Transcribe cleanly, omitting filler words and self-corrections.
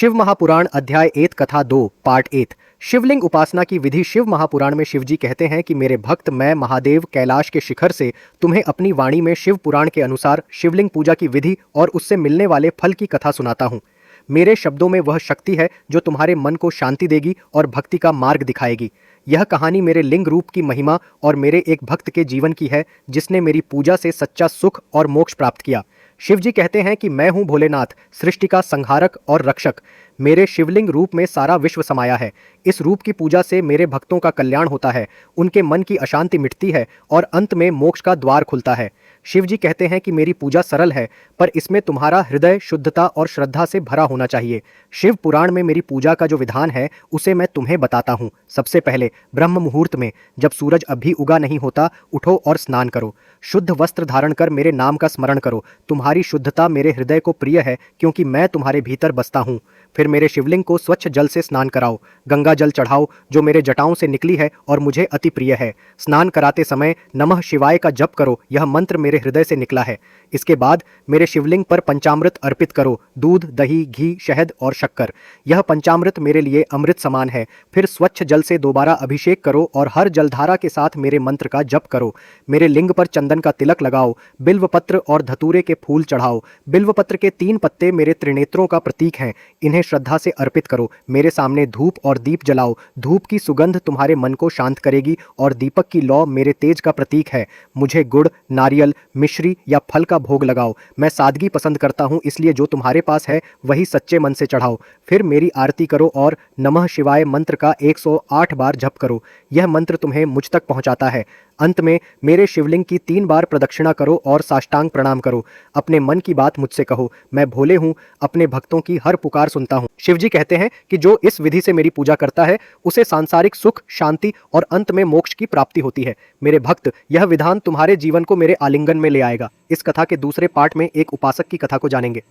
शिव महापुराण अध्याय 8 कथा 2 पार्ट 8। शिवलिंग उपासना की विधि। शिव महापुराण में शिवजी कहते हैं कि मेरे भक्त, मैं महादेव कैलाश के शिखर से तुम्हें अपनी वाणी में शिव पुराण के अनुसार शिवलिंग पूजा की विधि और उससे मिलने वाले फल की कथा सुनाता हूँ। मेरे शब्दों में वह शक्ति है जो तुम्हारे मन को शांति देगी और भक्ति का मार्ग दिखाएगी। यह कहानी मेरे लिंग रूप की महिमा और मेरे एक भक्त के जीवन की है जिसने मेरी पूजा से सच्चा सुख और मोक्ष प्राप्त किया। शिवजी कहते हैं कि मैं हूं भोलेनाथ, सृष्टि का संहारक और रक्षक। मेरे शिवलिंग रूप में सारा विश्व समाया है। इस रूप की पूजा से मेरे भक्तों का कल्याण होता है, उनके मन की अशांति मिटती है और अंत में मोक्ष का द्वार खुलता है। शिवजी कहते हैं कि मेरी पूजा सरल है, पर इसमें तुम्हारा हृदय शुद्धता और श्रद्धा से भरा होना चाहिए। शिव पुराण में मेरी पूजा का जो विधान है उसे मैं तुम्हें बताता हूँ। सबसे पहले ब्रह्म मुहूर्त में, जब सूरज अभी उगा नहीं होता, उठो और स्नान करो। शुद्ध वस्त्र धारण कर मेरे नाम का स्मरण करो। तुम्हारी शुद्धता मेरे हृदय को प्रिय है क्योंकि मैं तुम्हारे भीतर बसता हूँ। फिर मेरे शिवलिंग को स्वच्छ जल से स्नान कराओ। गंगा जल चढ़ाओ जो मेरे जटाओं से निकली है और मुझे अति प्रिय है। स्नान कराते समय नमः शिवाय का जप करो, यह मंत्र मेरे हृदय से निकला है। इसके बाद मेरे शिवलिंग पर पंचामृत अर्पित करो, दूध, दही, घी, शहद और शक्कर। यह पंचामृत मेरे लिए अमृत समान है। फिर स्वच्छ जल से दोबारा अभिषेक करो और हर जलधारा के साथ मेरे मंत्र का जप करो। मेरे लिंग पर चंदन का तिलक लगाओ। बिल्व पत्र और धतूरे के फूल चढ़ाओ। बिल्व पत्र के 3 पत्ते मेरे त्रिनेत्रों का प्रतीक हैं, इन्हें श्रद्धा से अर्पित करो। मेरे सामने धूप और दीप जलाओ। धूप की सुगंध तुम्हारे मन को शांत करेगी और दीपक की लौ मेरे तेज का प्रतीक है। मुझे गुड़, नारियल, मिश्री या फल का भोग लगाओ। मैं सादगी पसंद करता हूँ, इसलिए जो तुम्हारे पास है वही सच्चे मन से चढ़ाओ। फिर मेरी आरती करो और नमः शिवाय मंत्र का 108 बार जप करो। यह मंत्र तुम्हें मुझ तक पहुँचाता है। अंत में मेरे शिवलिंग की 3 बार प्रदक्षिणा करो और साष्टांग प्रणाम करो। अपने मन की बात मुझसे कहो। मैं भोले हूँ, अपने भक्तों की हर पुकार सुनता हूँ। शिवजी कहते हैं कि जो इस विधि से मेरी पूजा करता है उसे सांसारिक सुख, शांति और अंत में मोक्ष की प्राप्ति होती है। मेरे भक्त, यह विधान तुम्हारे जीवन को मेरे आलिंगन में ले आएगा। इस कथा के दूसरे पार्ट में एक उपासक की कथा को जानेंगे।